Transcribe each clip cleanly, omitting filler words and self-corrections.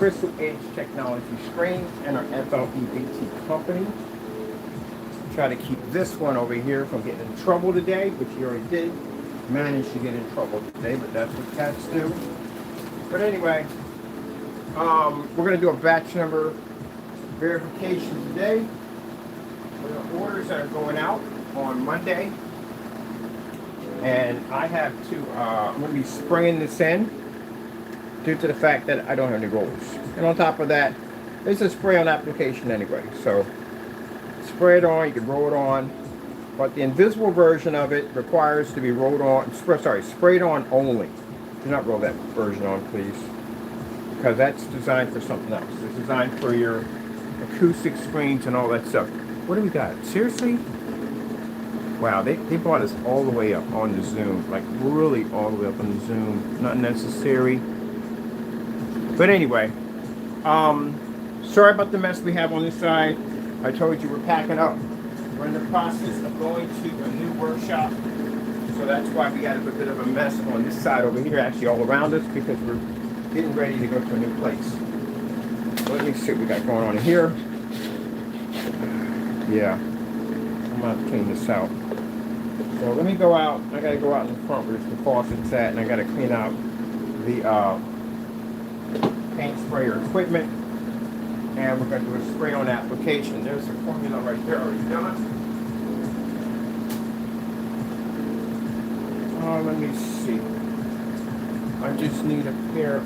Crystal Edge Technology screens and our FLE BT company. Try to keep this one over here from getting in trouble today, which you already did. Managed to get in trouble today, but that's what cats do. But anyway, we're going to do a batch number verification today. We have orders that are going out on Monday. And I have to, I'm going to be spraying this in due to the fact that I don't have any rollers. And on top of that, it's a spray-on application anyway. So spray it on, you can roll it on. But the invisible version of it requires to be rolled on, sprayed on only. Do not roll that version on, please. Because that's designed for something else. It's designed for your acoustic screens and all that stuff. What do we got? Seriously? Wow, they brought us all the way up on the Zoom. Like, really all the way up on the Zoom. Not necessary. But anyway, sorry about the mess we have on this side. I told you we're packing up. We're in the process of going to a new workshop. So that's why we got a bit of a mess on this side over here, actually all around us, because we're getting ready to go to a new place. So let me see what we got going on here. Yeah, I'm going to have to clean this out. So let me go out. I got to go out in the front where the faucet's at, and I got to clean out the paint sprayer equipment. And we're going to do a spray-on application. There's a formula right there already done. Let me see. I just need a pair of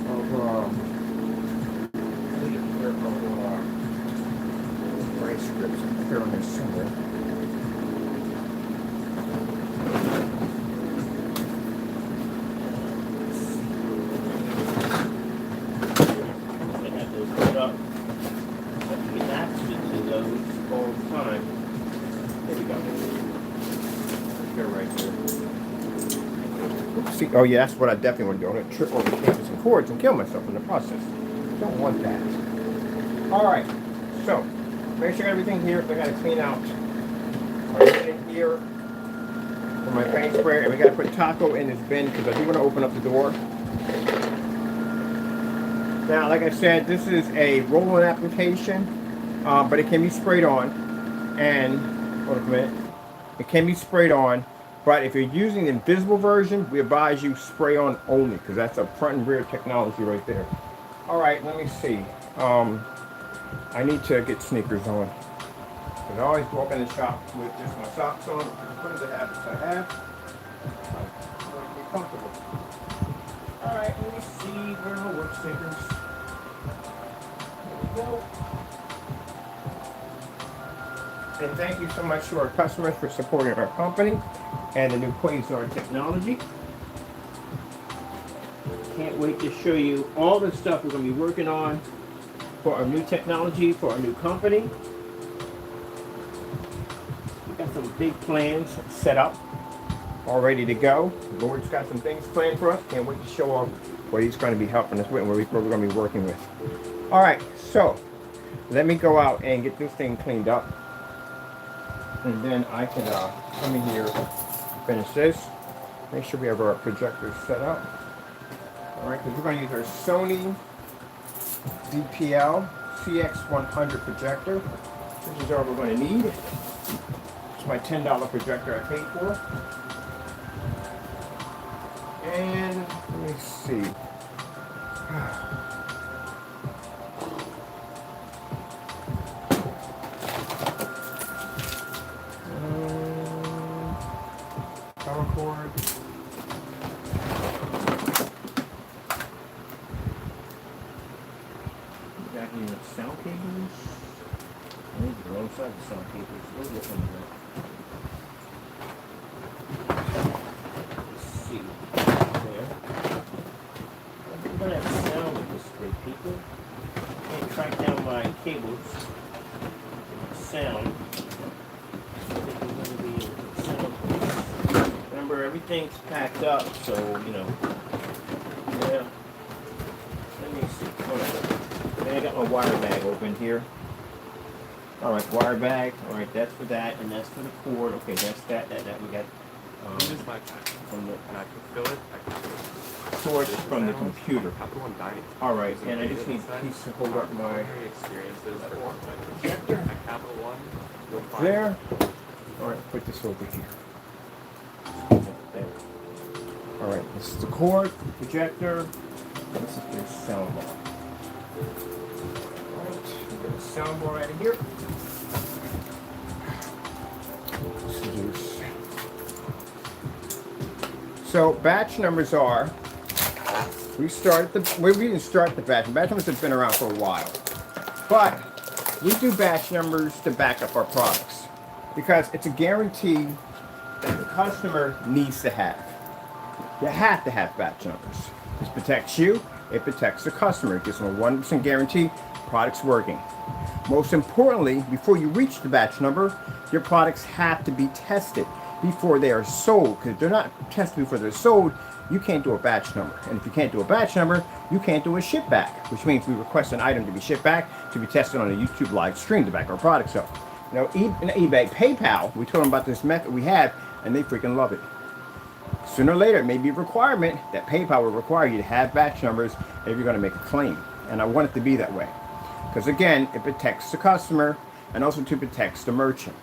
spray strips here on this somewhere. I got those put up. All the time. There we go. They're right there. Oops, see, oh yeah, that's what I definitely want to do. I'm going to trip over cables and cords and kill myself in the process. Don't want that. Alright, so make sure everything here, I got to clean out everything here for my paint sprayer, and we got to put Taco in this bin because I do want to open up the door. Now, like I said, this is a roll-on application. But it can be sprayed on, and hold on a minute. It can be sprayed on, but if you're using the invisible version, we advise you spray on only, because that's a front and rear technology right there. All right, let me see. I need to get sneakers on. Because I always walk in the shop with just my socks on. What are the habits I have? I want to be comfortable. All right, let me see. Where are my work sneakers? There we go. And thank you so much to our customers for supporting our company and the new Quasar technology. Can't wait to show you all the stuff we're going to be working on for our new technology, for our new company. We've got some big plans set up, all ready to go. The Lord's got some things planned for us. Can't wait to show off what He's going to be helping us with and what we're going to be working with. All right, so let me go out and get this thing cleaned up. And then I can come in here, finish this, make sure we have our projectors set up. All right, because we're going to use our Sony DPL CX100 projector, which is all we're going to need. It's my $10 projector I paid for. And let me see. Power cord. Got here sound cables. I think the wrong side of the sound cables. We'll get one of that. Let's see. There. I'm gonna have sound with this great people. Can't track down my cables. Sound. Remember, everything's packed up, so, you know, yeah. Let me see. Hold on. I got my wire bag open here. Alright, wire bag. Alright, that's for that, and that's for the cord. Okay, that's that we got. This is my pack. From the, And I can fill it. source from the computer. Alright, and I just need a piece to hold up my projector. There. Alright, put this over here. There. Alright, this is the cord, projector. This is the soundbar. Alright, get the soundbar out of here. So batch numbers are, we didn't start the batch. Batch numbers have been around for a while. But we do batch numbers to back up our products because it's a guarantee that the customer needs to have. You have to have batch numbers. This protects you, it protects the customer. It gives them a 100% guarantee product's working. Most importantly, before you reach the batch number, your products have to be tested before they are sold. Because if they're not tested before they're sold, you can't do a batch number. And if you can't do a batch number, you can't do a ship back, which means we request an item to be shipped back to be tested on a YouTube live stream to back our products up. Now, eBay, PayPal, we told them about this method we have, and they freaking love it. Sooner or later, it may be a requirement that PayPal will require you to have batch numbers if you're going to make a claim. And I want it to be that way. Because again, it protects the customer and also to protect the merchant.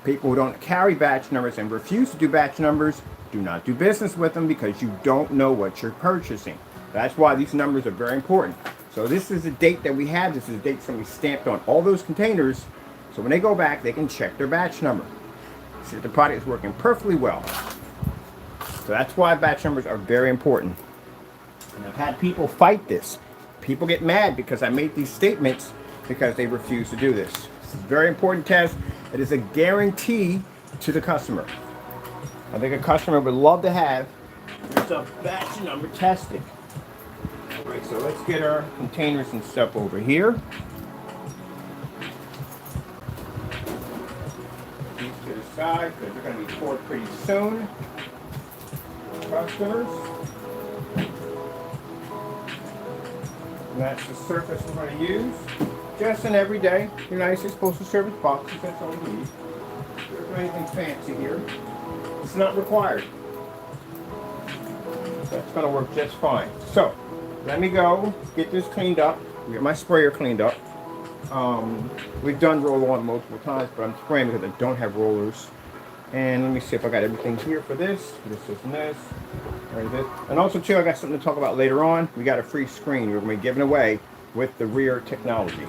People who don't carry batch numbers and refuse to do batch numbers, do not do business with them because you don't know what you're purchasing. That's why these numbers are very important. So this is the date that we have. This is the date that's going to be stamped on all those containers. So when they go back, they can check their batch number. See if the product is working perfectly well. So that's why batch numbers are very important. And I've had people fight this. People get mad because I make these statements because they refuse to do this. It's a very important test. It is a guarantee to the customer. I think a customer would love to have a batch number tested. All right, so let's get our containers and stuff over here. These to the side because they're going to be poured pretty soon. Customers. And that's the surface we're going to use. Just an everyday United States Postal Service boxes, that's all we need. There's anything fancy here. It's not required. That's going to work just fine. So, let me go get this cleaned up. Get my sprayer cleaned up. We've done roll-on multiple times, but I'm spraying because I don't have rollers. And let me see if I got everything here for this. This, and this. And also, too, I got something to talk about later on. We got a free screen we're going to be giving away with the rear technology.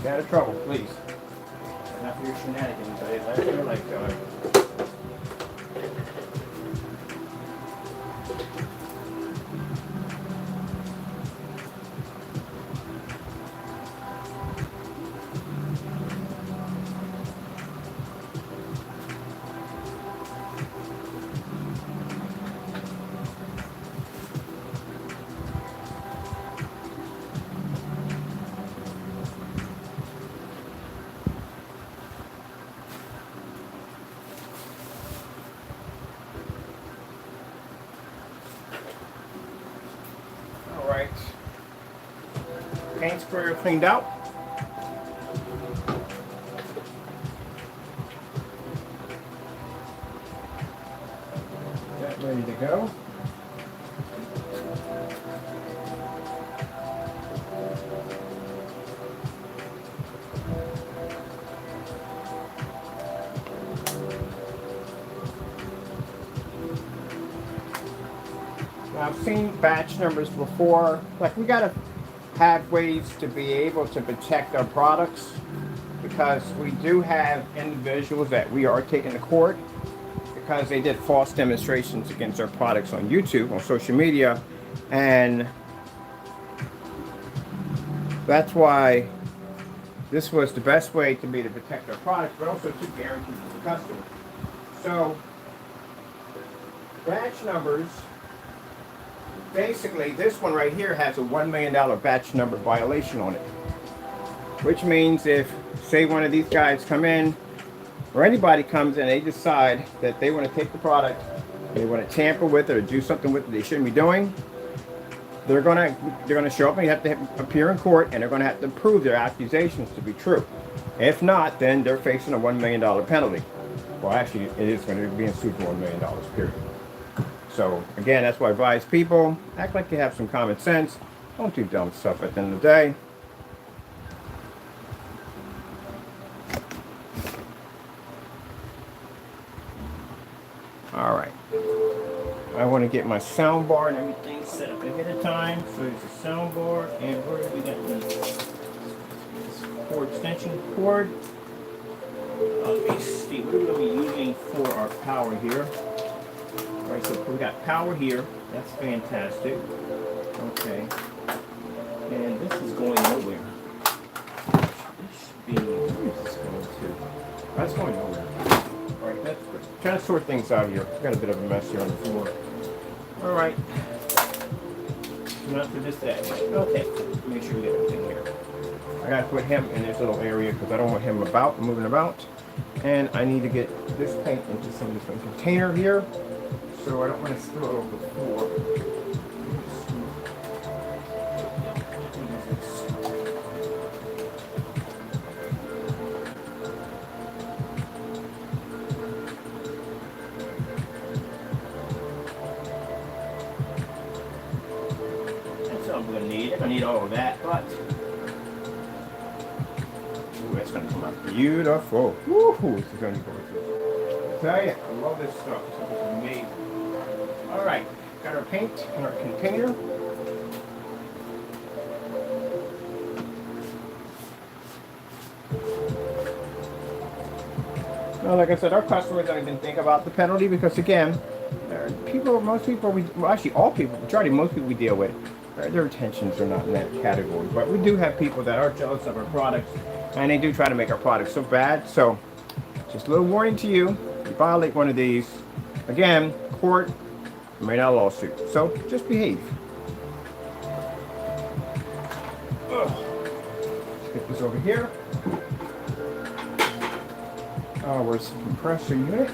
Stay out of trouble, please. Not for your shenanigans, but it lasts your lifetime. Alright, paint sprayer cleaned out. That ready to go. I've seen batch numbers before. Like, we gotta have ways to be able to protect our products, because we do have individuals that we are taking to court because they did false demonstrations against our products on YouTube, on social media, and that's why this was the best way to be to protect our products, but also to guarantee to the customer. So, batch numbers. Basically, this one right here has a $1 million batch number violation on it. Which means if, say, one of these guys come in, or anybody comes in, they decide that they want to take the product, they want to tamper with it or do something with it they shouldn't be doing, they're gonna show up and you have to appear in court, and they're gonna have to prove their accusations to be true. If not, then they're facing a $1 million penalty. Well, actually, it is going to be being sued for $1 million, period. So, again, that's why I advise people, act like you have some common sense. Don't do dumb stuff at the end of the day. Alright. I want to get my sound bar and everything set up ahead of time. So there's a sound bar, and where we got this cord extension cord. Let me see, what are we going to be using for our power here? Alright, so we got power here. That's fantastic. Okay. And this is going nowhere. This should be, where is this going to? That's going nowhere. Alright, that's good. Trying to sort things out here. Got a bit of a mess here on the floor. Alright. Not for this that way. Okay. Make sure we get everything here. I gotta put him in this little area because I don't want him moving about. And I need to get this paint into some different container here, so I don't want to spill it over the floor. That's all I'm going to need. I need all of that, but it's going to come out beautiful. Woohoo! This is going to be gorgeous. I tell you, I love this stuff. This is amazing. Alright, got our paint in our container. Now, like I said, our customers don't even think about the penalty because, again, most people, actually all people, most people we deal with, their intentions are not in that category. But we do have people that are jealous of our products, and they do try to make our products so bad. So, just a little warning to you, if you violate one of these, again, court, made out a lawsuit. So, just behave. Let's get this over here. Where's the compressor unit?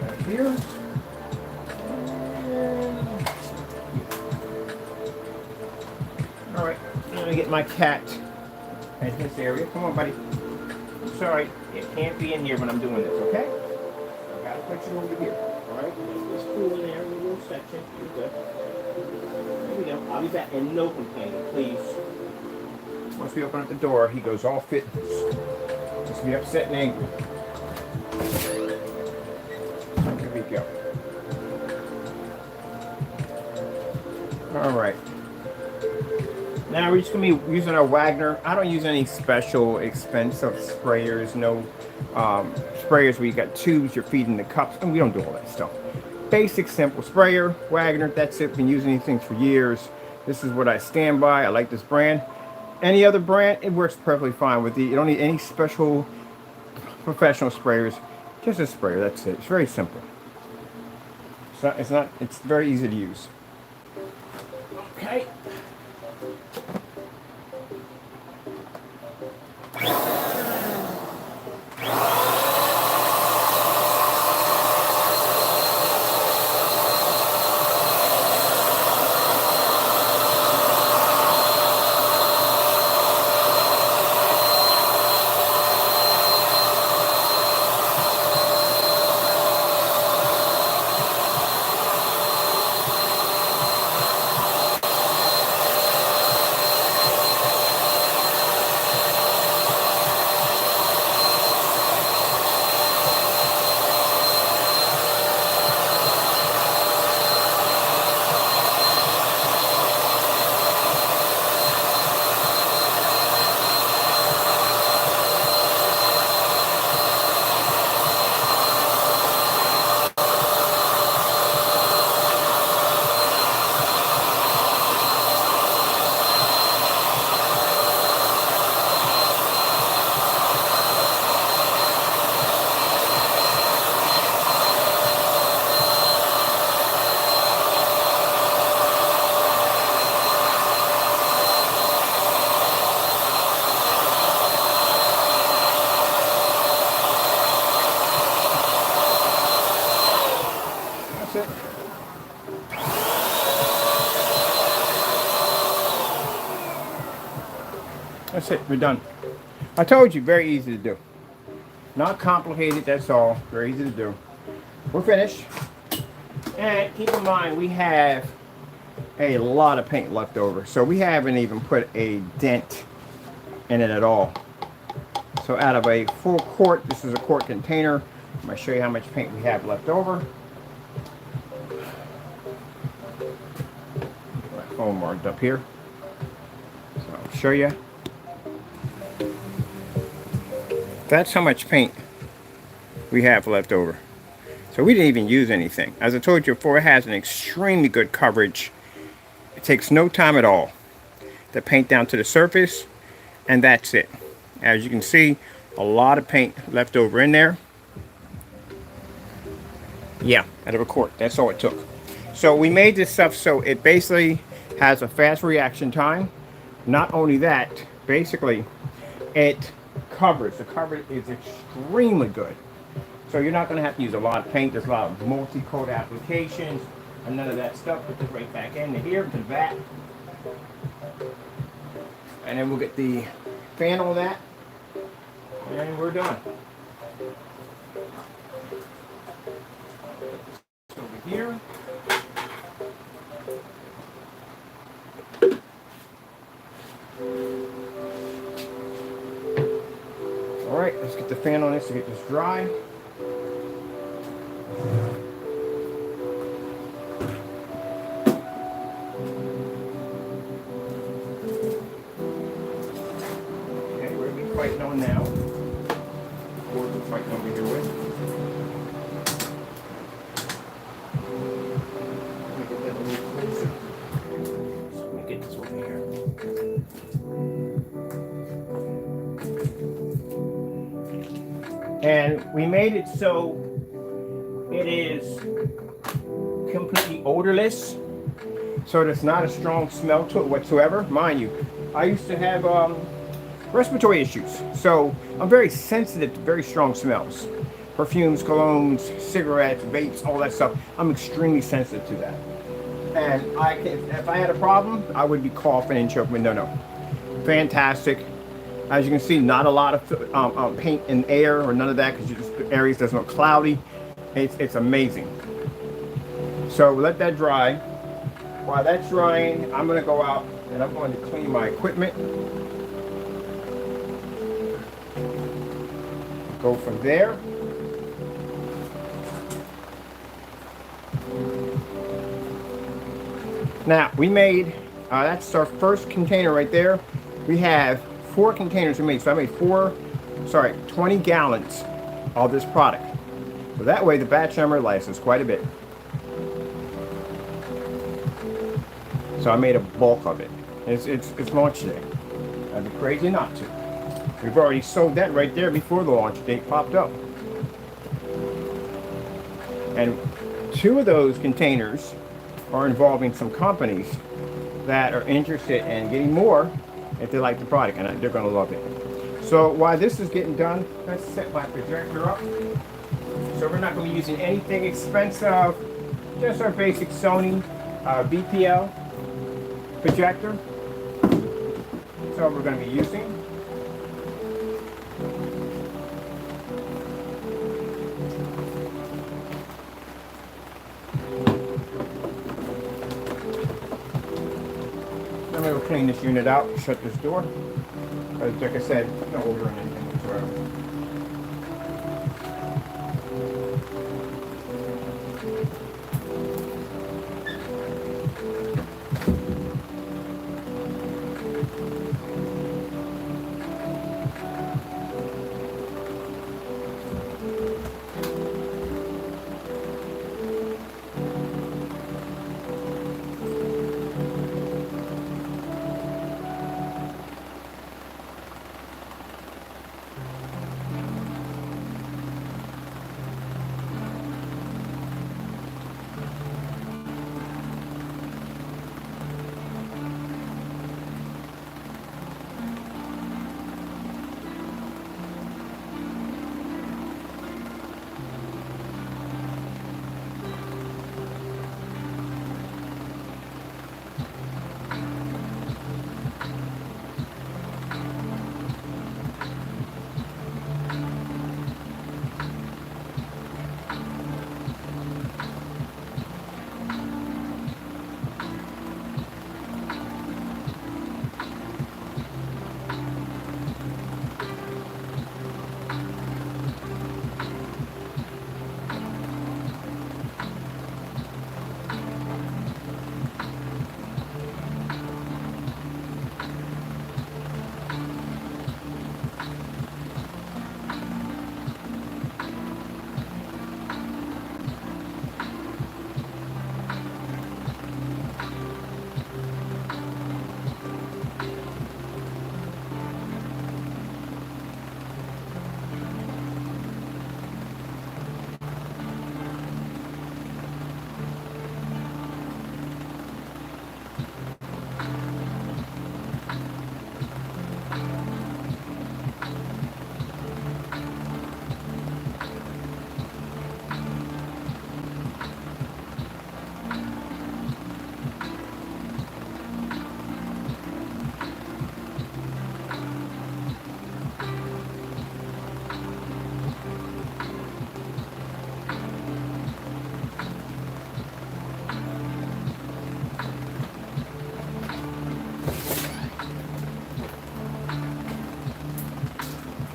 Right here. Alright, let me get my cat in his area. Come on, buddy. I'm sorry, it can't be in here when I'm doing this, okay? I gotta put you over here. Alright, just pull in there in the little section. You're good. There we go. I'll be back in no complaining, please. Once we open up the door, he goes all fitness. Just be upset and angry. Here we go. Alright. Now we're just gonna be using our Wagner. I don't use any special expensive sprayers. No sprayers where you got tubes you're feeding the cups, and we don't do all that stuff. Basic, simple sprayer, Wagner. That's it. Been using these things for years. This is what I stand by. I like this brand. Any other brand, it works perfectly fine with the. You don't need any special professional sprayers. Just a sprayer. That's it. It's very simple. It's not. It's very easy to use. Okay. That's it. That's it. We're done. I told you, very easy to do. Not complicated, that's all. Very easy to do. We're finished. And keep in mind, we have a lot of paint left over. So we haven't even put a dent in it at all. So out of a full quart, this is a quart container. I'm going to show you how much paint we have left over. My phone marked up here. So I'll show you. That's how much paint we have left over. So we didn't even use anything. As I told you before, it has an extremely good coverage. It takes no time at all to paint down to the surface, and that's it. As you can see, a lot of paint left over in there. Yeah, out of a quart. That's all it took. So we made this stuff so it basically has a fast reaction time. Not only that, basically it covers. The coverage is extremely good. So you're not going to have to use a lot of paint. There's a lot of multi-coat applications and none of that stuff. Put this right back into here, to the vat. And then we'll get the fan on that. And we're done. Over here. All right, let's get the fan on this to get this dry. Okay, we're gonna be fighting on now. Or we're fighting over here with. Let me get that a little closer. So let me get this over here. And we made it so it is completely odorless, so there's not a strong smell to it whatsoever. Mind you, I used to have respiratory issues, so I'm very sensitive to very strong smells. Perfumes, colognes, cigarettes, vapes, all that stuff. I'm extremely sensitive to that. And if I had a problem, I would be coughing and choking. No. Fantastic. As you can see, not a lot of paint in air or none of that, because the areas there's no cloudy. It's amazing. So let that dry. While that's drying, I'm going to go out and I'm going to clean my equipment. Go from there. Now, we made That's our first container right there. We have 4 containers to make. So I made 20 gallons of this product. So that way the batch number lasts us quite a bit. So I made a bulk of it. It's launch day. I'd be crazy not to. We've already sold that right there before the launch date popped up. And 2 of those containers are involving some companies that are interested in getting more if they like the product, and they're going to love it. So while this is getting done, let's set my projector up. So we're not going to be using anything expensive, just our basic Sony VPL projector. That's all we're going to be using. I'm going to clean this unit out, shut this door. Because like I said, no odor or anything whatsoever.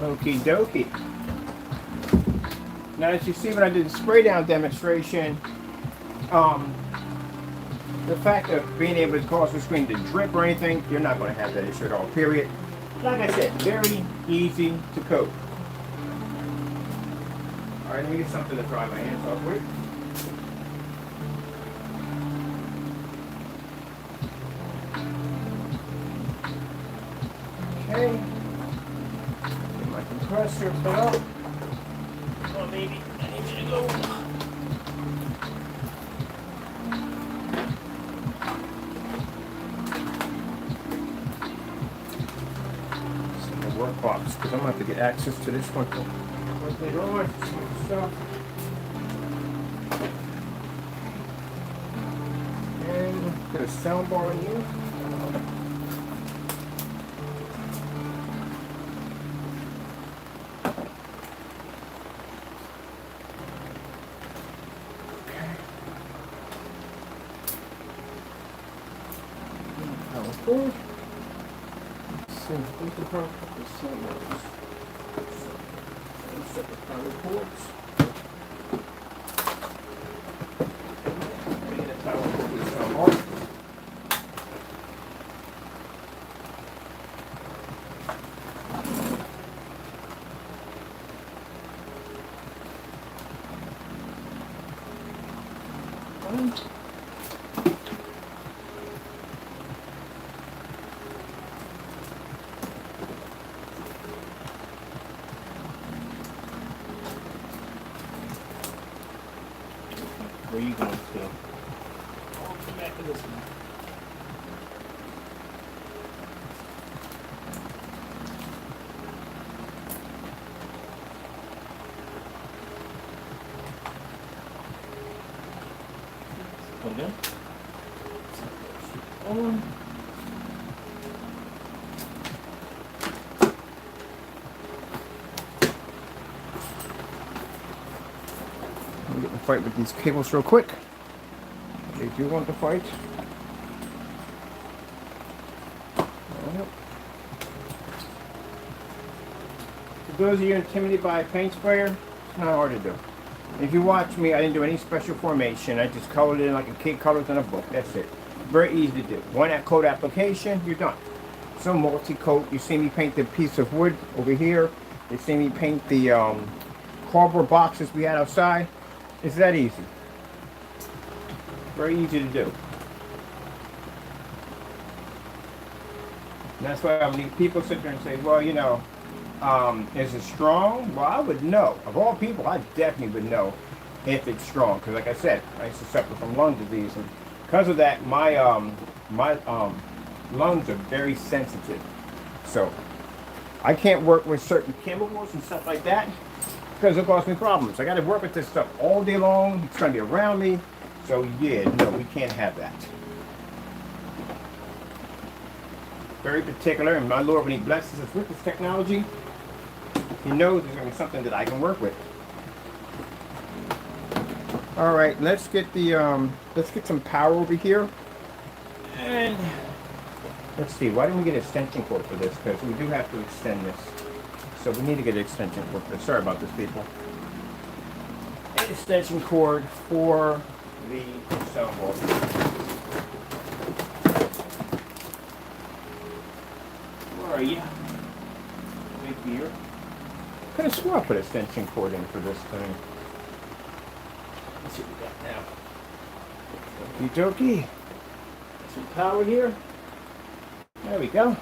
Okie dokie. Now as you see when I did the spray down demonstration, the fact of being able to cause the screen to drip or anything, you're not going to have that issue at all, period. Like I said, very easy to coat. Alright, let me get something to dry my hands off with. Okay. Get my compressor put up. Or maybe I need you to go. Work box, because I'm going to have to get access to this one later on. Some stuff. And get a sound bar in here. Power cord. We can probably put this somewhere else. So, set the power cords. Get a power cord with some more. Where are you going to? Oh, come back to this one. Okay. Let me get the fight with these cables real quick. They do want to fight. For those of you intimidated by a paint sprayer, it's not hard to do. If you watch me, I didn't do any special formation. I just colored it in like a kid colors in a book. That's it. Very easy to do. One coat application, you're done. So multi-coat. You see me paint the piece of wood over here. You see me paint the cardboard boxes we had outside. It's that easy. Very easy to do. And that's why when people sit there and say, well, you know, is it strong? Well, I would know. Of all people, I definitely would know if it's strong. Because like I said, I used to suffer from lung disease. And because of that, my lungs are very sensitive. So I can't work with certain chemicals and stuff like that because it'll cause me problems. I got to work with this stuff all day long. It's going to be around me. So yeah, no, we can't have that. Very particular, and my Lord, when He blesses us with this technology, He knows there's going to be something that I can work with. All right, let's get some power over here, and let's see. Why didn't we get an extension cord for this? Because we do have to extend this, so we need to get an extension cord for this. Sorry about this, people. An extension cord for the soundboard. Where are you? Right here. I could have swore I put an extension cord in for this thing. Let's see what we got now. Okie dokie. Some power here. There we go.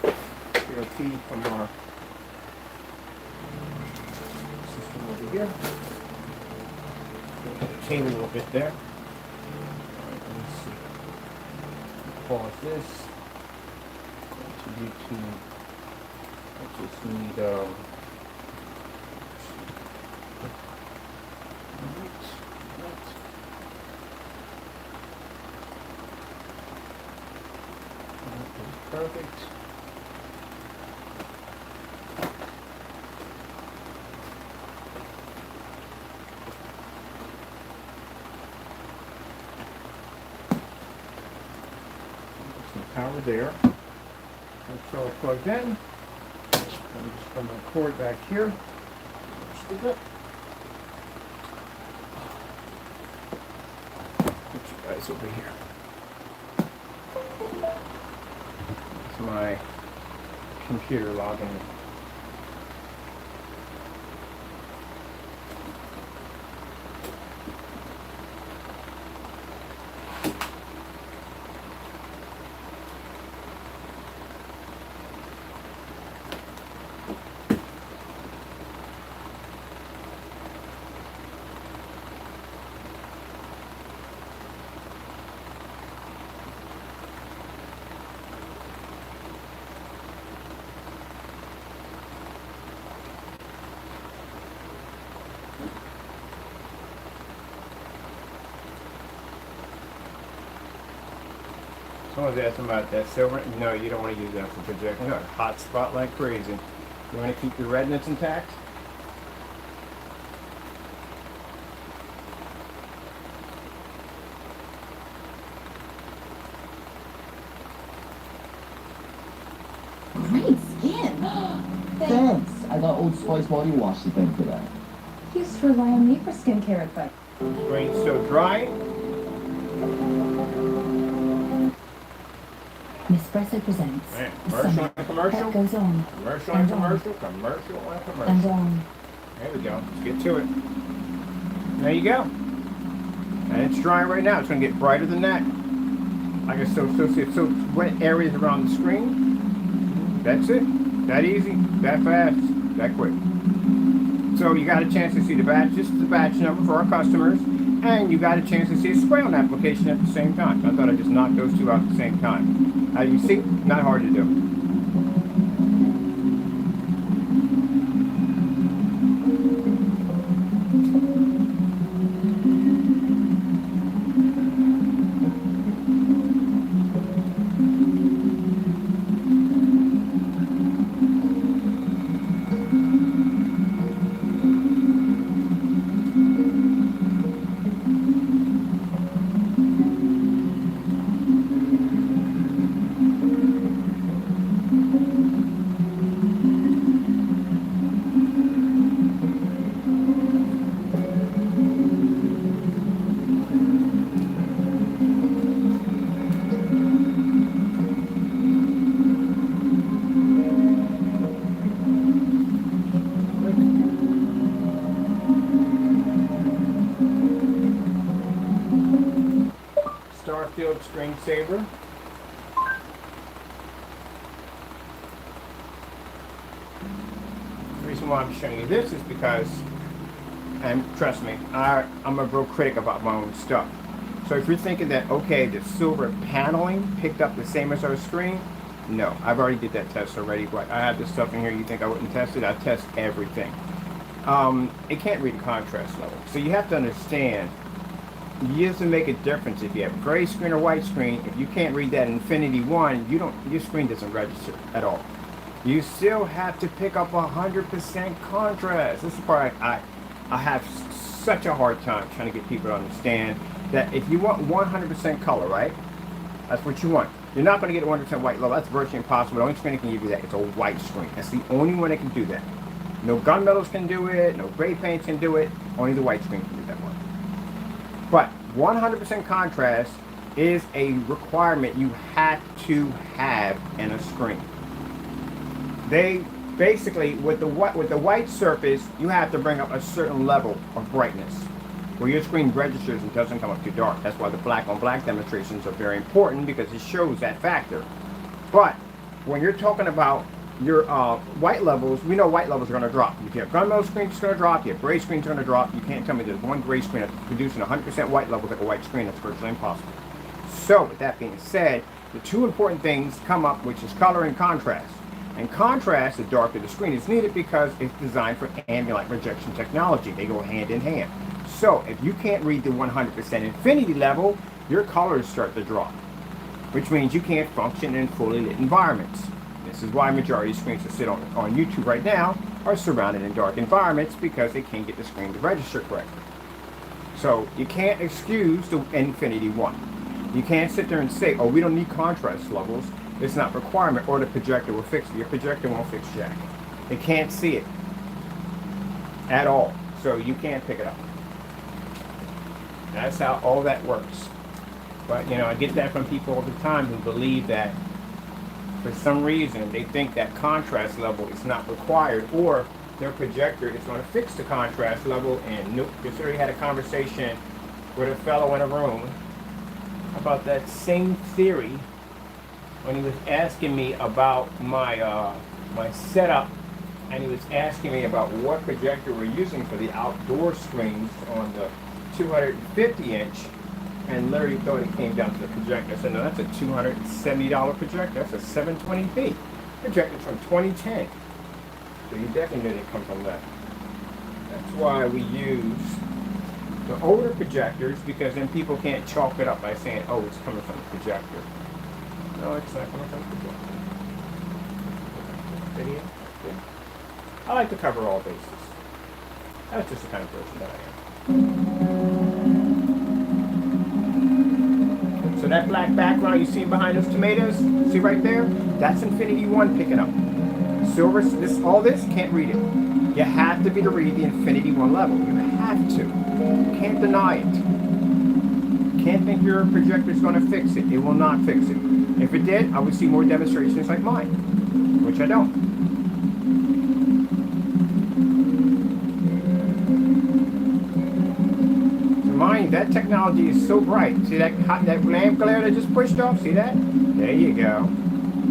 Get a feed from our system over here. Cable a little bit there. Alright, let me see. Pause this. To YouTube. I just need perfect. Some power there. That's all plugged in. Let me just put my cord back here. Stick it. Put you guys over here. That's my computer logging. Someone's asking about that silver. No, you don't want to use that for projection. No, hot spot like crazy. You want to keep your redness intact? Great skin. Thanks. I got Old Spice body wash to thank for that. Used to rely on me for skincare advice. Grain's so dry. Nespresso presents Man, the commercial summer on a commercial. that goes on Commercial on commercial. Commercial on and commercial. on. There we go. Let's get to it. There you go. And it's drying right now. It's going to get brighter than that. Like I said, so wet areas around the screen. That's it. That easy. That fast. That quick. So you got a chance to see the batch. This is the batch number for our customers, and you got a chance to see a spray on application at the same time. I thought I'd just knock those two out at the same time. As you see, not hard to do. Starfield screensaver. The reason why I'm showing you this is because, and trust me, I'm a real critic about my own stuff. So if you're thinking that, okay, the silver paneling picked up the same as our screen, no, I've already did that test already. But I have this stuff in here, you think I wouldn't test it? I test everything. It can't read the contrast level. So you have to understand, it doesn't make a difference if you have gray screen or white screen. If you can't read that Infinity 1, your screen doesn't register at all. You still have to pick up 100% contrast. This is why I have such a hard time trying to get people to understand that if you want 100% color, right? That's what you want. You're not going to get 100% white level. That's virtually impossible. The only screen that can give you that is a white screen. That's the only one that can do that. No gunmetals can do it. No gray paints can do it. Only the white screen can do that one. But 100% contrast is a requirement you have to have in a screen. They basically, with the white surface, you have to bring up a certain level of brightness where your screen registers and doesn't come up too dark. That's why the black on black demonstrations are very important, because it shows that factor. But when you're talking about your white levels, we know white levels are going to drop. If you have gunmetal screen, it's going to drop. You have gray screen, it's going to drop. You can't tell me there's one gray screen that's producing 100% white levels like a white screen. That's virtually impossible. So with that being said, the two important things come up, which is color and contrast. And contrast, the darker the screen is needed because it's designed for ambient light projection technology. They go hand in hand. So if you can't read the 100% infinity level, your colors start to drop, which means you can't function in fully lit environments. This is why majority of screens that sit on YouTube right now are surrounded in dark environments, because they can't get the screen to register correctly. So you can't excuse the Infinity 1. You can't sit there and say, oh, we don't need contrast levels. It's not a requirement, or the projector will fix it. Your projector won't fix jack. It can't see it at all. So you can't pick it up. That's how all that works. But, you know, I get that from people all the time who believe that for some reason they think that contrast level is not required, or their projector is going to fix the contrast level. And nope, just already had a conversation with a fellow in a room about that same theory when he was asking me about my my setup, and he was asking me about what projector we're using for the outdoor screens on the 250-inch, and literally thought it came down to the projector. I said, no, that's a $270 projector. That's a 720p projector from 2010. So you definitely knew they come from that. That's why we use the older projectors, because then people can't chalk it up by saying, oh, it's coming from the projector. No, it's not coming from the projector. Video? Yeah. I like to cover all bases. That's just the kind of person that I am. So that black background you see behind those tomatoes, see right there? That's Infinity 1 picking up. Silver, all this can't read it. You have to be to read the Infinity 1 level. You have to. You can't deny it. You can't think your projector's going to fix it. It will not fix it. If it did, I would see more demonstrations like mine, which I don't. Mind, that technology is so bright. See that lamp glare that just pushed off? See that? There you go.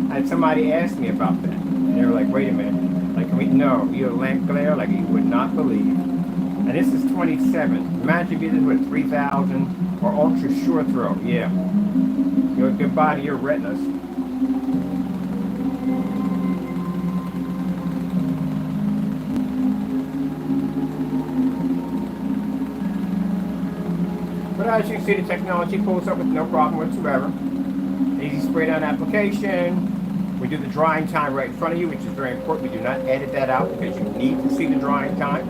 I had somebody ask me about that. And they were like, wait a minute. Like you lamp glare like you would not believe. And this is 27. Imagine if you did with 3,000 or ultra short throw. Yeah. Your goodbye to your retinas. But as you see, the technology pulls up with no problem whatsoever. Easy spray down application. We do the drying time right in front of you, which is very important. We do not edit that out because you need to see the drying time.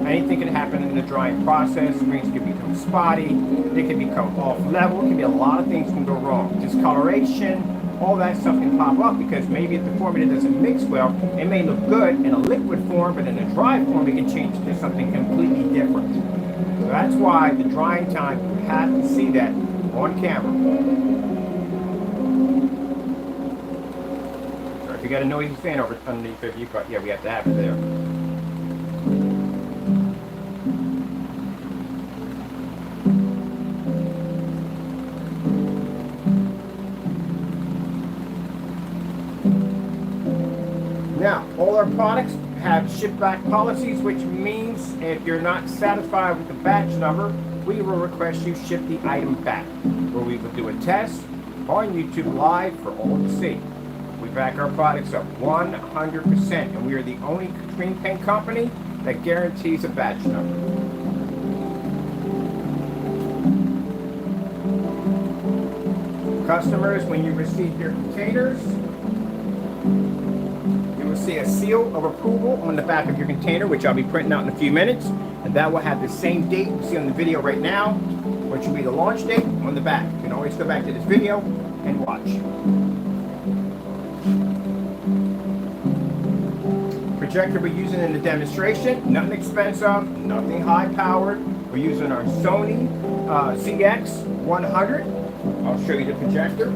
Anything can happen in the drying process. Screens can become spotty. They can become off level. It can be a lot of things can go wrong. Discoloration, all that stuff can pop up because maybe if the formula doesn't mix well, it may look good in a liquid form, but in a dry form, it can change to something completely different. So that's why the drying time, you have to see that on camera. So if you got a noisy fan over underneath it, we have to have it there. Now, all our products have ship back policies, which means if you're not satisfied with the batch number, we will request you ship the item back, where we will do a test on YouTube Live for all to see. We back our products up 100%, and we are the only screen paint company that guarantees a batch number. Customers, when you receive your containers, see a seal of approval on the back of your container, which I'll be printing out in a few minutes, and that will have the same date you see on the video right now, which will be the launch date on the back. You can always go back to this video and watch. Projector we're using in the demonstration, nothing expensive, nothing high powered. We're using our Sony CX100. I'll show you the projector.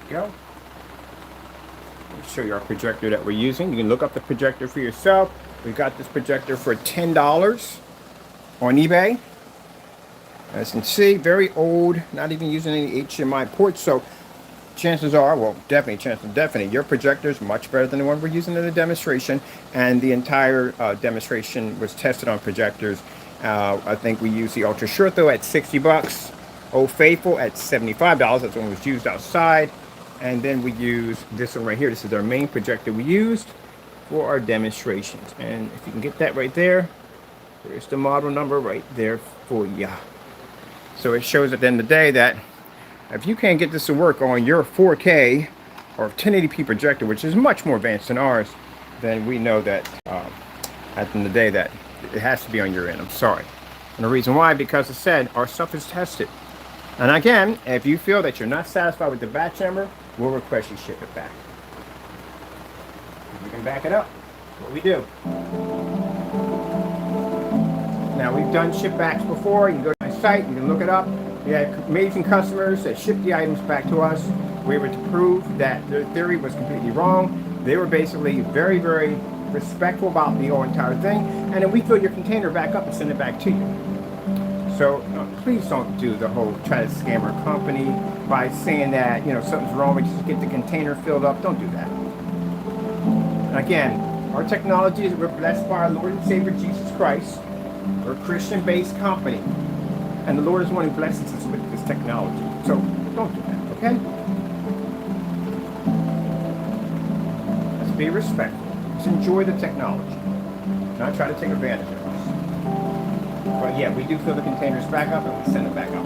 Go. Let's show you our projector that we're using. You can look up the projector for yourself. We got this projector for $10 on eBay. As you can see, very old, not even using any HDMI ports. So chances are, well, definitely, your projector is much better than the one we're using in the demonstration. And the entire demonstration was tested on projectors. I think we used the Ultra Short though at 60 bucks. Old Faithful at $75. That's when it was used outside. And then we use this one right here. This is our main projector we used for our demonstrations. And if you can get that right there, there's the model number right there for you. So it shows at the end of the day that if you can't get this to work on your 4K or 1080p projector, which is much more advanced than ours, then we know that at the end of the day that it has to be on your end. I'm sorry. And the reason why, because I said our stuff is tested. And again, if you feel that you're not satisfied with the batch number, we'll request you ship it back. We can back it up. That's what we do. Now, we've done ship backs before. You can go to my site, you can look it up. We had amazing customers that shipped the items back to us. We were to prove that their theory was completely wrong. They were basically very, very respectful about the whole entire thing. And then we fill your container back up and send it back to you. So please don't do the whole try to scam our company by saying that, something's wrong, we just get the container filled up. Don't do that. Again, our technology is, we're blessed by our Lord and Savior Jesus Christ. We're a Christian-based company. And the Lord is the one who blesses us with this technology. So don't do that, okay? Let's be respectful. Let's enjoy the technology. Not try to take advantage of it. But yeah, we do fill the containers back up and we send it back up.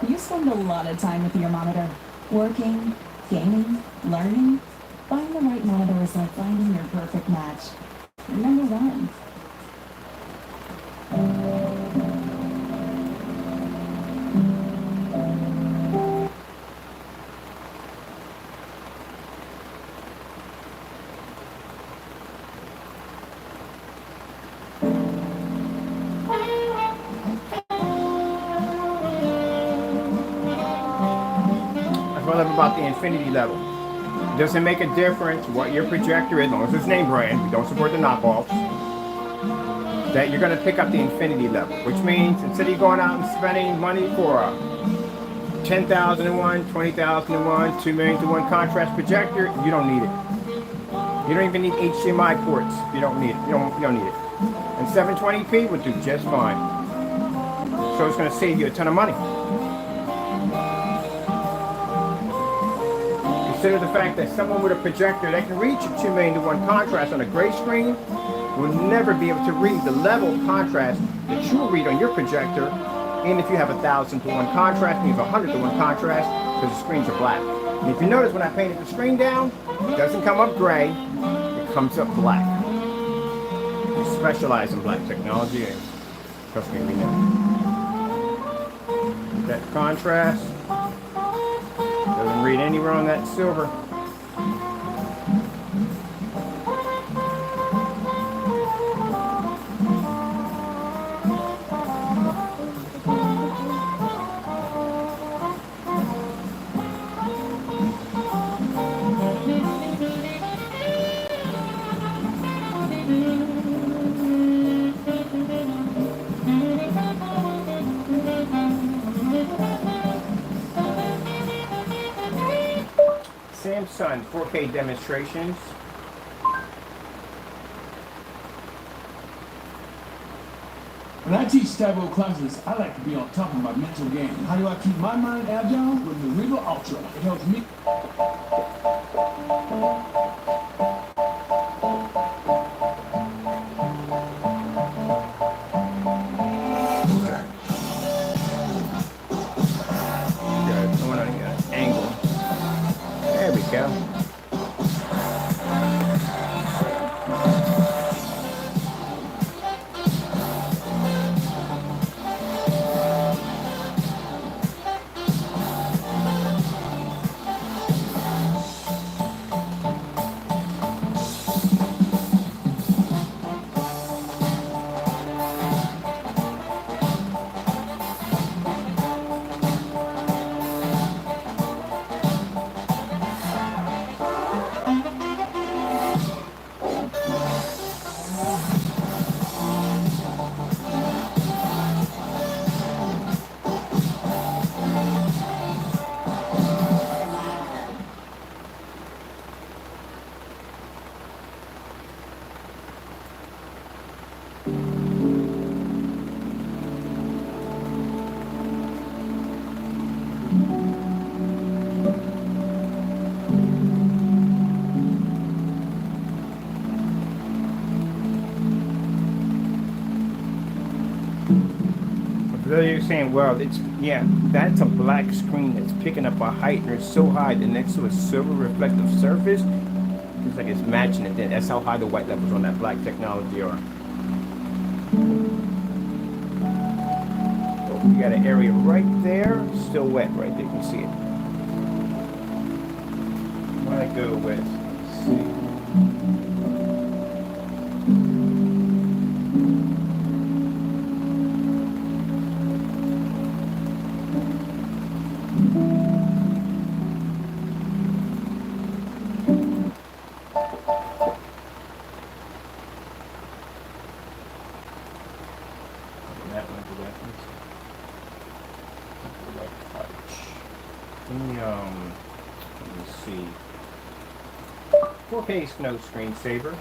You spend a lot of time with your monitor. Working, gaming, learning. Finding the right monitor is like finding your perfect match. Number one. About the infinity level. doesn't make a difference what your projector is, as long as it's name brand. We don't support the knockoffs. That you're going to pick up the infinity level, which means instead of going out and spending money for a 10,000 in one, 20,000 in one, 2 million to one contrast projector, you don't need it. You don't even need HDMI ports. You don't need it. You don't need it. And 720p would do just fine. So it's going to save you a ton of money. Consider the fact that someone with a projector that can reach a 2 million to 1 contrast on a gray screen will never be able to read the level of contrast that you will read on your projector, and if you have 1,000 to 1 contrast, and you have 100 to 1 contrast, because the screens are black. And if you notice when I painted the screen down, it doesn't come up gray, it comes up black. We specialize in black technology, and trust me, we know. That contrast doesn't read anywhere on that silver. Samsung 4K demonstrations. When I teach Stable classes, I like to be on top of my mental game. How do I keep my mind agile? With the Regal Ultra. It helps me. Good. I want an angle. There we go. You're saying, well, it's, yeah, that's a black screen that's picking up a heightener so high that next to a silver reflective surface, it's like it's matching it. That's how high the white levels on that black technology are. So we got an area right there, still wet right there, you can see it. What I go with, let's see. Let me see. 4K no screensaver.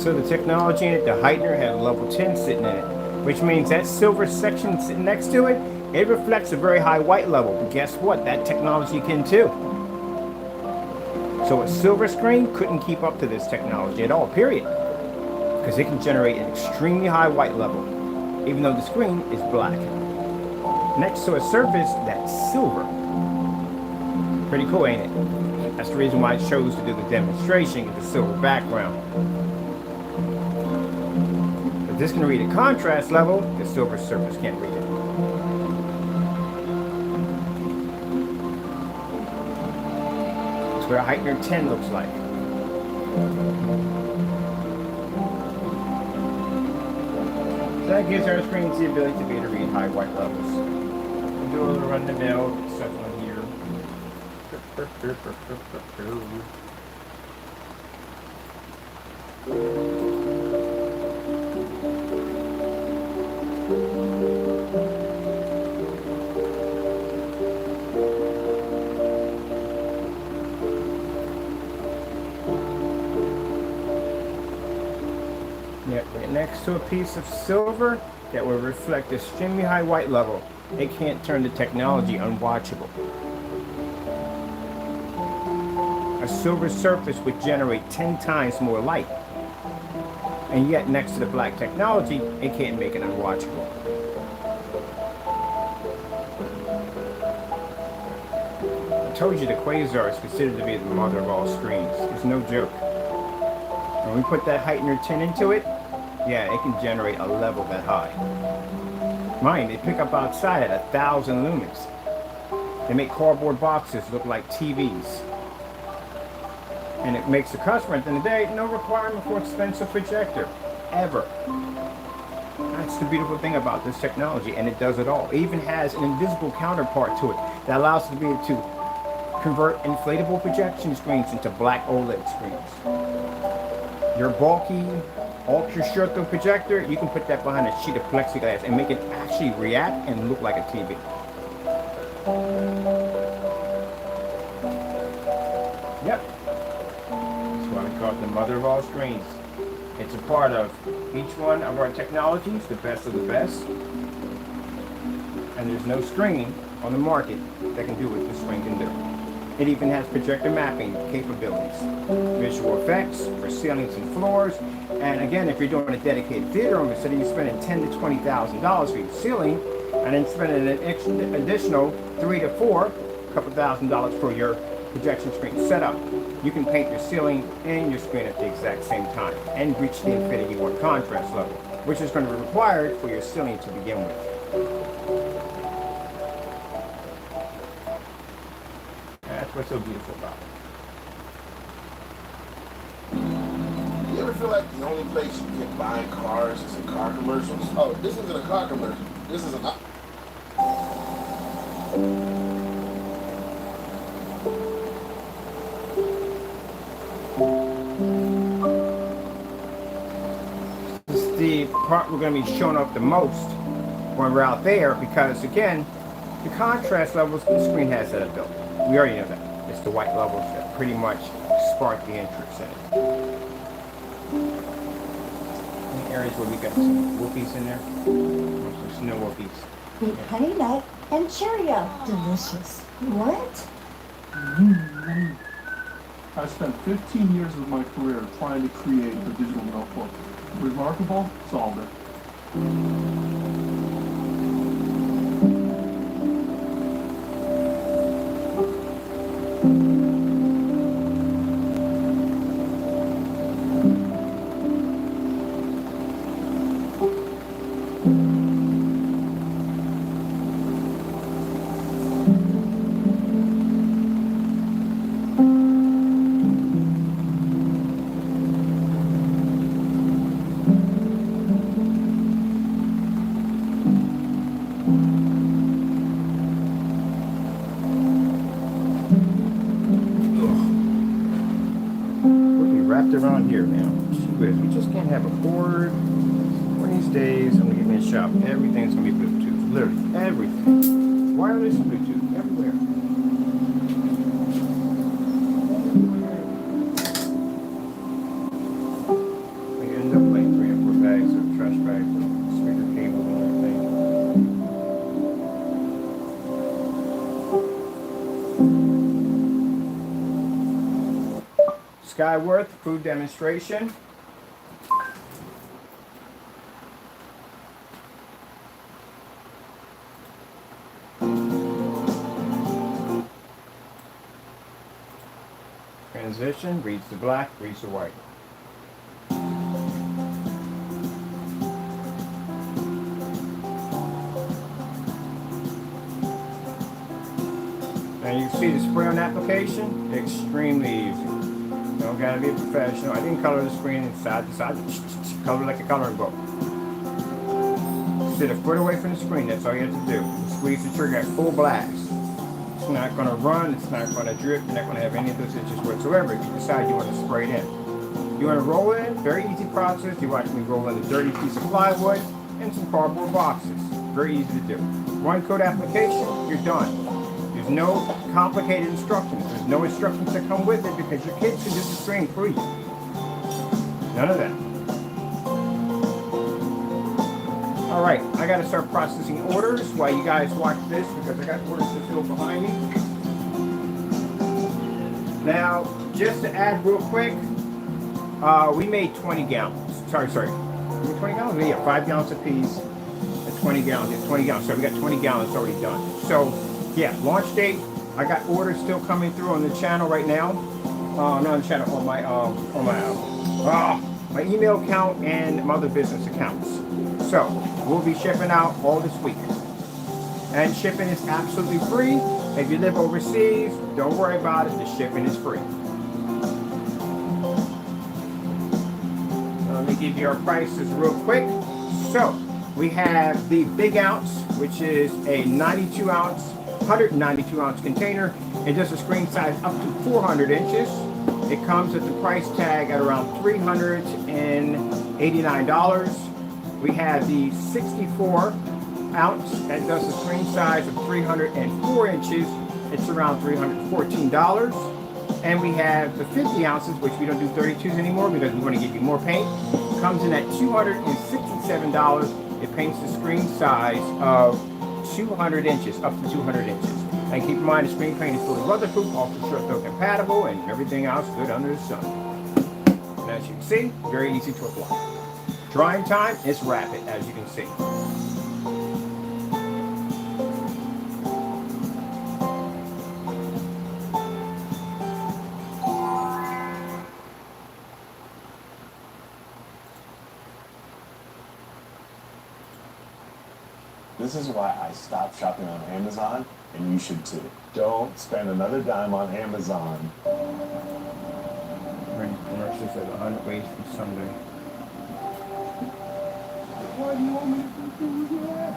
So the technology in it, the heightener has level 10 sitting in it, which means that silver section sitting next to it, it reflects a very high white level. But guess what? That technology can too. So a silver screen couldn't keep up to this technology at all, period. Because it can generate an extremely high white level, even though the screen is black. Next to a surface that's silver. Pretty cool, ain't it? That's the reason why I chose to do the demonstration with the silver background. If this can read a contrast level, the silver surface can't read it. That's what a heightener 10 looks like. So that gives our screens the ability to be able to read high white levels. We'll do a little run the mill stuff on here. Yep, right next to a piece of silver that will reflect extremely high white level. It can't turn the technology unwatchable. A silver surface would generate 10 times more light. And yet next to the black technology, it can't make it unwatchable. I told you the quasar is considered to be the mother of all screens. It's no joke. When we put that heightener 10 into it, yeah, it can generate a level that high. Mind, they pick up outside at 1,000 lumens. They make cardboard boxes look like TVs. And it makes the customer, at the end of the day, no requirement for expensive projector, ever. That's the beautiful thing about this technology, and it does it all. It even has an invisible counterpart to it that allows us to be able to convert inflatable projection screens into black OLED screens. Your bulky, ultra short throw projector, you can put that behind a sheet of plexiglass and make it actually react and look like a TV. Yep. That's why we call it the mother of all screens. It's a part of each one of our technologies, the best of the best. And there's no screen on the market that can do what this screen can do. It even has projector mapping capabilities, visual effects for ceilings and floors. And again, if you're doing a dedicated theater room, instead of you spending $10,000 to $20,000 for your ceiling, and then spending an additional $3,000 to $4,000, a couple $1,000 for your projection screen setup, you can paint your ceiling and your screen at the exact same time and reach the Infinity 1 contrast level, which is going to be required for your ceiling to begin with. That's what's so beautiful about it. You ever feel like the only place you can buy cars is in car commercials? Oh, this isn't a car commercial. This is an... This is the part we're going to be showing off the most when we're out there, because again, the contrast levels the screen has that ability. We already know that. It's the white levels that pretty much spark the interest in it. Any areas where we got some whoopies in there? Some snow whoopies. Big honey nut and Cheerio. Delicious. What? I spent 15 years of my career trying to create a digital notebook. Remarkable, solved it. Around here now. We just can't have a cord. One of these days, I'm gonna get me a shop. Everything's gonna be Bluetooth. Literally everything. Wireless Bluetooth everywhere. We end up like 3 or 4 bags of trash bags with speaker cable and everything. Skyworth food demonstration. Transition, reads the black, reads the white. And you see the spray on application? Extremely easy. Don't gotta be a professional. I didn't color the screen inside to side. Color like a coloring book. Sit a foot away from the screen. That's all you have to do. Squeeze the trigger at full blast. It's not gonna run. It's not gonna drip. You're not gonna have any of those issues whatsoever if you decide you want to spray it in. You want to roll it in. Very easy process. You watch me roll in a dirty piece of plywood and some cardboard boxes. Very easy to do. One coat application, you're done. There's no complicated instructions. There's no instructions that come with it because your kids can do the screen for you. None of that. All right, I got to start processing orders while you guys watch this because I got orders to fill behind me. Now, just to add real quick, we made 20 gallons. Sorry. We made 20 gallons? We had 5 gallons a piece and 20 gallons. It's 20 gallons. So we got 20 gallons already done. So, yeah, launch date. I got orders still coming through on the channel right now. Not on the channel, on my email account and my other business accounts. So, we'll be shipping out all this week. And shipping is absolutely free. If you live overseas, don't worry about it. The shipping is free. Let me give you our prices real quick. So, we have the big ounce, which is a 92 ounce, 192 ounce container. It does a screen size up to 400 inches. It comes at the price tag at around $389. We have the 64 ounce that does a screen size of 304 inches. It's around $314. And we have the 50 ounces, which we don't do 32s anymore because we want to give you more paint. Comes in at $267. It paints the screen size of 200 inches, up to 200 inches. And keep in mind the screen paint is fully weatherproof, also short throw compatible, and everything else good under the sun. And as you can see, very easy to apply. Drying time is rapid, as you can see. This is why I stopped shopping on Amazon, and you should too. Don't spend another dime on Amazon. Running commercials at 100 ways from Sunday. Why do you want me to do that?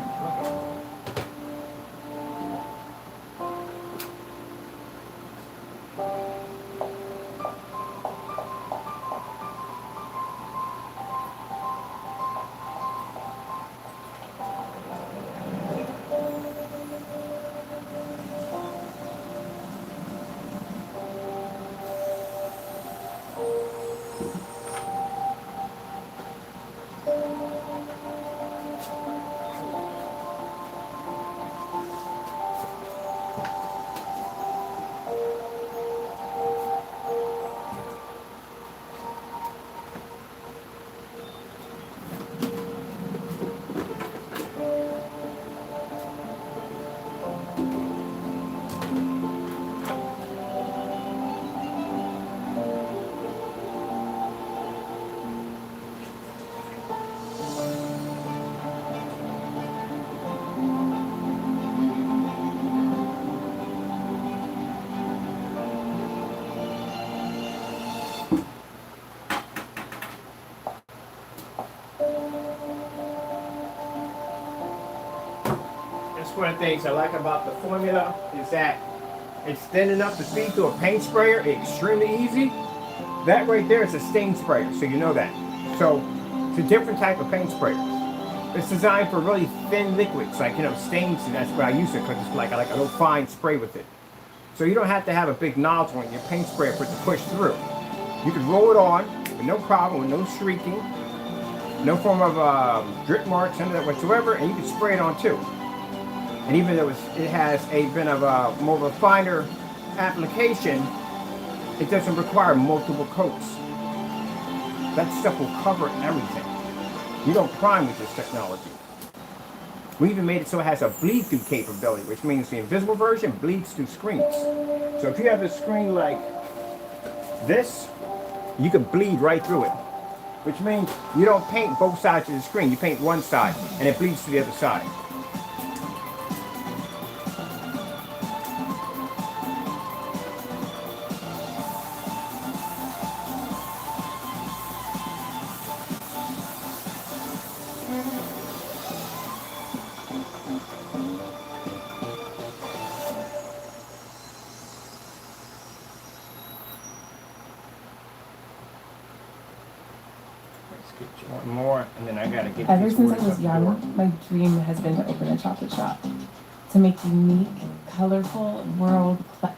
One of the things I like about the formula is that it's thin enough to feed through a paint sprayer, extremely easy. That right there is a stain sprayer, so you know that. So it's a different type of paint sprayer. It's designed for really thin liquids, like, you know, stains, and that's why I use it, because it's like a little fine spray with it. So you don't have to have a big nozzle in your paint sprayer for it to push through. You can roll it on with no problem, with no streaking, no form of drip marks, none of that whatsoever, and you can spray it on too. And even though it has a bit of a more of a finer application, it doesn't require multiple coats. That stuff will cover everything. You don't prime with this technology. We even made it so it has a bleed through capability, which means the invisible version bleeds through screens. So if you have a screen like this, you can bleed right through it, which means you don't paint both sides of the screen. You paint one side and it bleeds to the other side. get Ever these since I orders was out the young, door. my dream has been to open a chocolate shop. To make unique, colorful, world-class.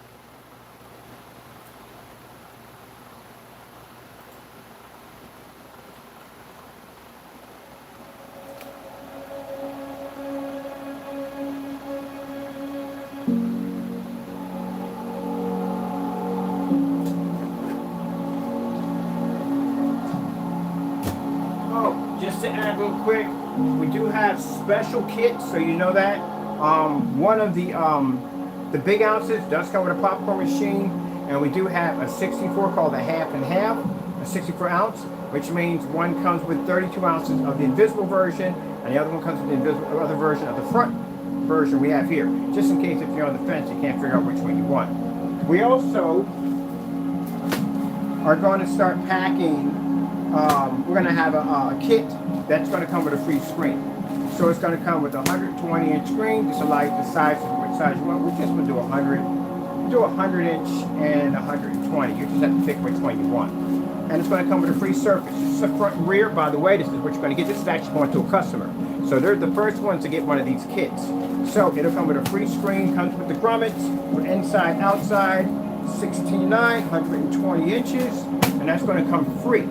Oh, just to add real quick, we do have special kits, so you know that. One of the big ounces does come with a popcorn machine, and we do have a 64 called a half and half, a 64 ounce, which means one comes with 32 ounces of the invisible version, and the other one comes with the invisible other version of the front version we have here, just in case if you're on the fence, you can't figure out which one you want. We also are going to start packing. We're going to have a kit that's going to come with a free screen. So it's going to come with a 120-inch screen. This allows you to size which size you want. We just will do 100. Do a 100-inch and 120. You just have to pick which one you want. And it's going to come with a free surface. This is the front and rear. By the way, this is what you're going to get. This is actually going to a customer. So they're the first ones to get one of these kits. So it'll come with a free screen. Comes with the grommets for inside, outside, 16.9, 120 inches, and that's going to come free.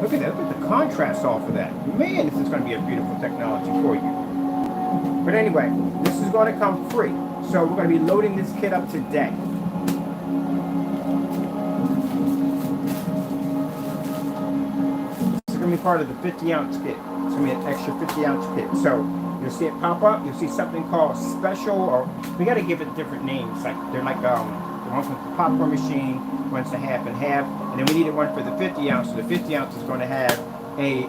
Look at that, look at the contrast off of that. Man, this is going to be a beautiful technology for you. But anyway, this is going to come free. So we're going to be loading this kit up today. This is going to be part of the 50-ounce kit. It's going to be an extra 50-ounce kit. So you'll see it pop up. You'll see something called special, or we got to give it different names. Like they're like one's with the popcorn machine, one's the half and half, and then we needed one for the 50 ounce. So the 50 ounce is going to have a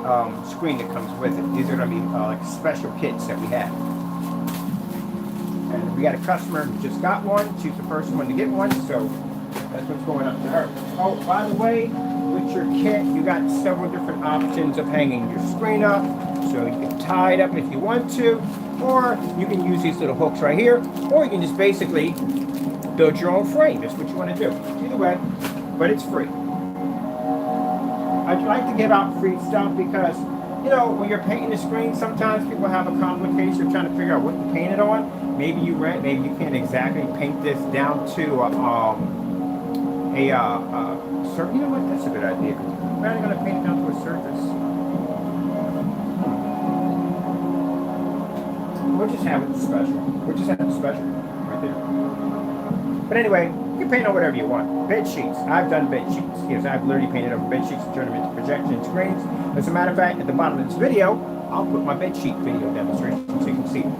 screen that comes with it. These are going to be like special kits that we have. And we got a customer who just got one. She's the first one to get one, so that's what's going up to her. Oh, by the way, with your kit, you got several different options of hanging your screen up. So you can tie it up if you want to, or you can use these little hooks right here, or you can just basically build your own frame. That's what you want to do. Either way, but it's free. I'd like to give out free stuff because, you know, when you're painting the screen, sometimes people have a complication of trying to figure out what to paint it on. Maybe you rent, maybe you can't exactly paint this down to surface. You know what? That's a good idea. We're not going to paint it down to a surface. We'll just have it special. We'll just have it special right there. But anyway, you can paint on whatever you want. Bed sheets. I've done bed sheets. Yes, I've literally painted over bed sheets and turned them into projection screens. As a matter of fact, at the bottom of this video, I'll put my bed sheet video demonstration so you can see it.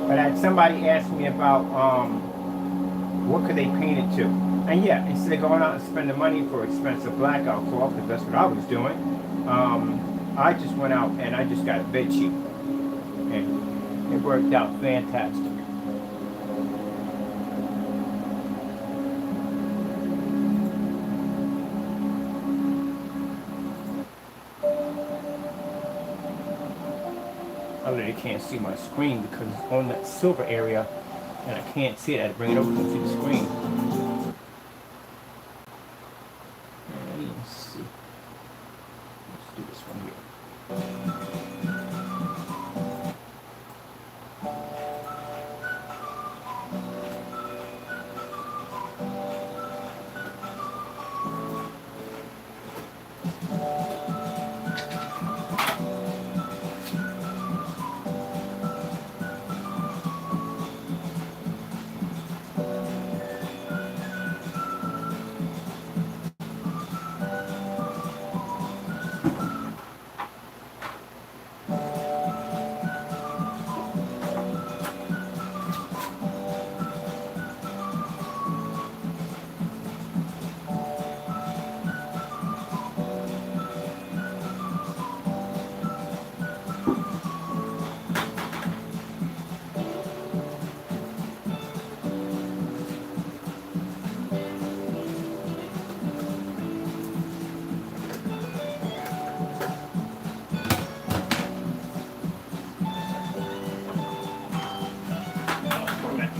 But I had somebody ask me about what could they paint it to. And yeah, instead of going out and spending money for expensive blackout cloth, because that's what I was doing, I just went out and I just got a bed sheet. And it worked out fantastic. I literally can't see my screen because it's on that silver area and I can't see it. I had to bring it over to see the screen. Let's see. Let's do this one here.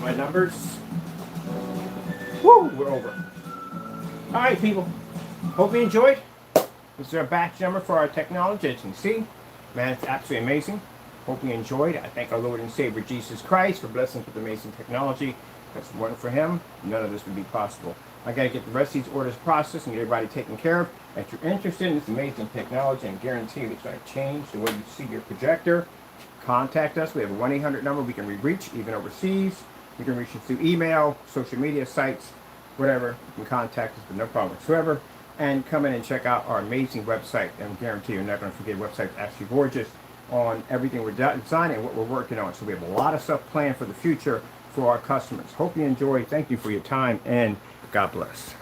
My numbers. Woo, we're over. All right, people. Hope you enjoyed. This is our batch number for our technology. As you can see, man, it's absolutely amazing. Hope you enjoyed. I thank our Lord and Savior Jesus Christ for blessing us with amazing technology. That's one for Him. None of this would be possible. I got to get the rest of these orders processed and get everybody taken care of. If you're interested in this amazing technology, and guarantee you it's going to change the way you see your projector, contact us. We have a 1-800 number we can reach, even overseas. You can reach us through email, social media sites, whatever. You can contact us with no problem whatsoever. And come in and check out our amazing website. And I guarantee you're not going to forget, the website's actually gorgeous on everything we're designing and what we're working on. So we have a lot of stuff planned for the future for our customers. Hope you enjoy. Thank you for your time, and God bless.